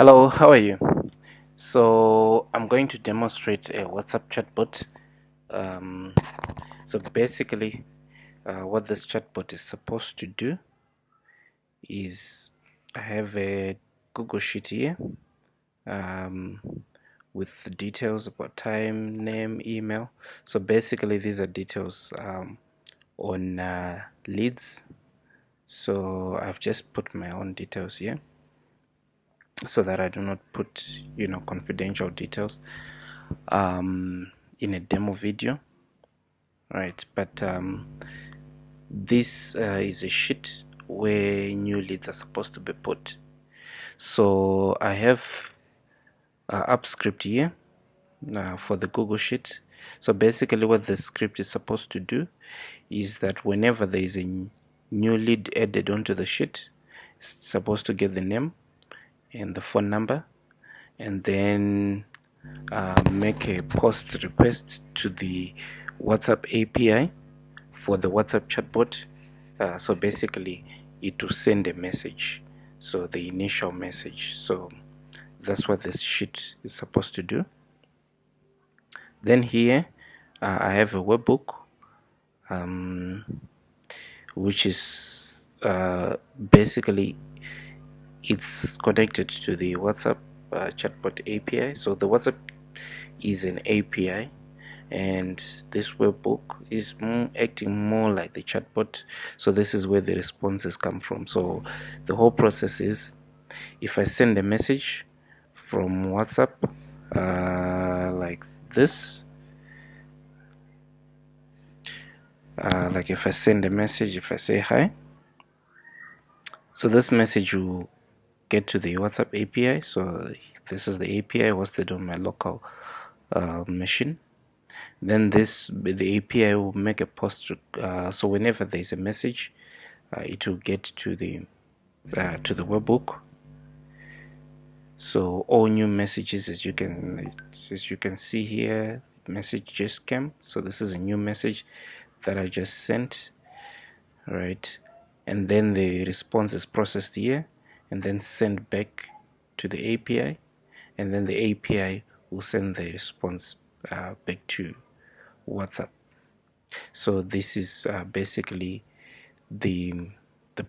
Hello, how are you? So I'm going to demonstrate a WhatsApp chatbot. Um, so basically, what this chatbot is supposed to do is I have a Google Sheet here um, with the details about time, name, email. So basically, these are details on leads. So I've just put my own details here, so that I do not put confidential details in a demo video, right? But this is a sheet where new leads are supposed to be put. So I have app script here for the Google Sheet. So basically what the script is supposed to do is that whenever there is a new lead added onto the sheet, it's supposed to get the name and the phone number, and then make a post request to the WhatsApp API for the WhatsApp chatbot. So basically it will send a message, so the initial message. So that's what this sheet is supposed to do. Then here I have a webhook, which is basically it's connected to the WhatsApp chatbot API. So the WhatsApp is an API, and this webhook is acting more like the chatbot. So this is where the responses come from. So the whole process is, if I send a message from WhatsApp like this, like if I send a message, if I say hi, so this message will get to the WhatsApp API. So this is the API hosted on my local machine. Then the API will make a post. So whenever there is a message, it will get to the webhook. So all new messages, as you can see here, message just came. So this is a new message that I just sent, right? And then the response is processed here and then sent back to the API, and then the API will send the response back to WhatsApp. So this is basically the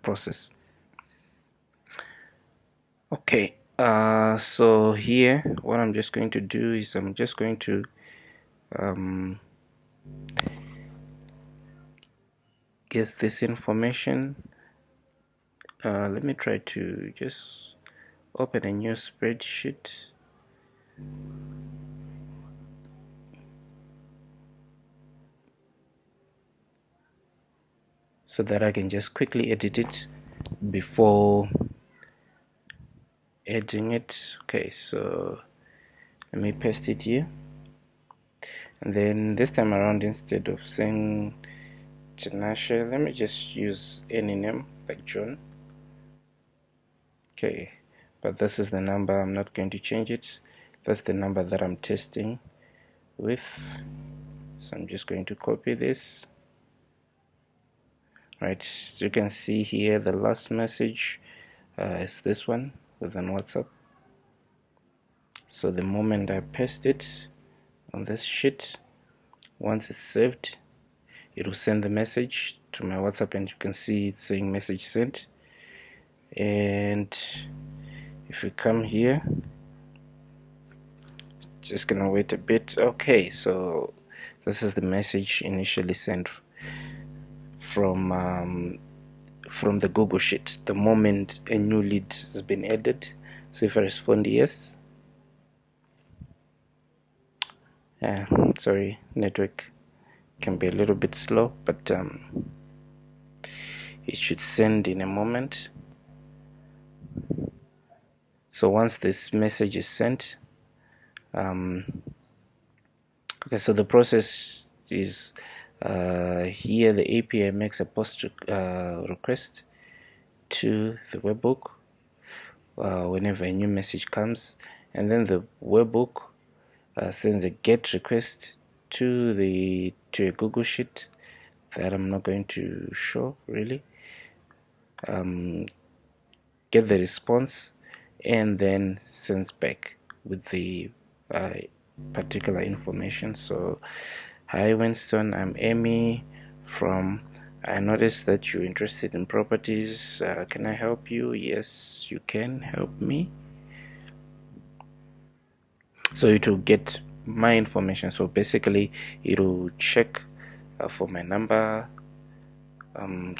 process. Okay, so here what I'm just going to do is I'm just going to get this information. Let me try to just open a new spreadsheet. So that I can just quickly edit it before editing it. Okay, so let me paste it here, and then this time around, instead of saying Tinashe, let me just use any name like John. Okay, but this is the number. I'm not going to change it. That's the number that I'm testing with. So I'm just going to copy this. Right, so you can see here the last message is this one within WhatsApp. So the moment I paste it on this sheet, once it's saved, it will send the message to my WhatsApp, and you can see it's saying message sent. And if we come here, just gonna wait a bit. Okay, so this is the message initially sent from the Google Sheet the moment a new lead has been added. So if I respond yes, sorry, network can be a little bit slow, but it should send in a moment. So once this message is sent, okay, so the process is here the API makes a post request to the webhook whenever a new message comes, and then the webhook sends a GET request to a Google Sheet that I'm not going to show really. Get the response, and then sends back with the particular information. So, hi Winston, I'm Amy from. I noticed that you're interested in properties. Can I help you? Yes, you can help me. So it will get my information. So basically, it will check for my number,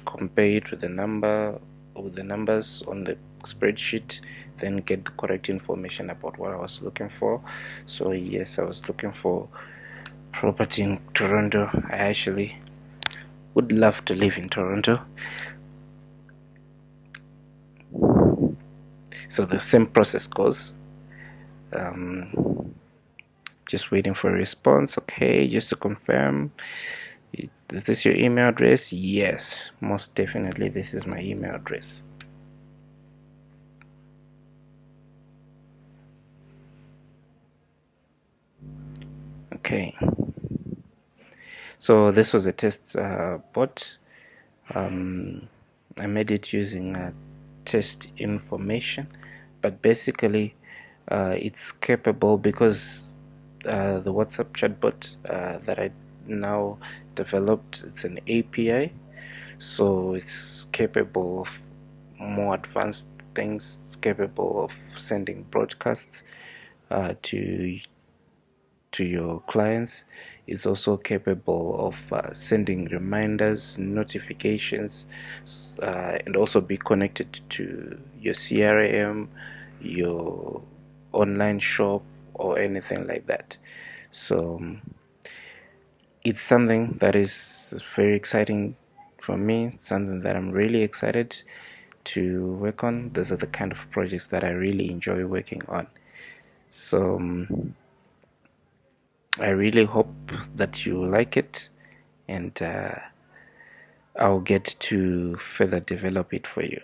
compare it with the numbers on the spreadsheet, then get the correct information about what I was looking for. So yes, I was looking for property in Toronto. I actually would love to live in Toronto. So the same process goes. Just waiting for a response. Okay, just to confirm, is this your email address? Yes, most definitely this is my email address. Okay, so this was a test bot. I made it using test information, but basically it's capable because the WhatsApp chatbot that I now developed, it's an API, so it's capable of more advanced things. It's capable of sending broadcasts to your clients. Is also capable of sending reminders, notifications, and also be connected to your CRM, your online shop, or anything like that. So it's something that is very exciting for me, something that I'm really excited to work on. Those are the kind of projects that I really enjoy working on. So I really hope that you like it, and I'll get to further develop it for you.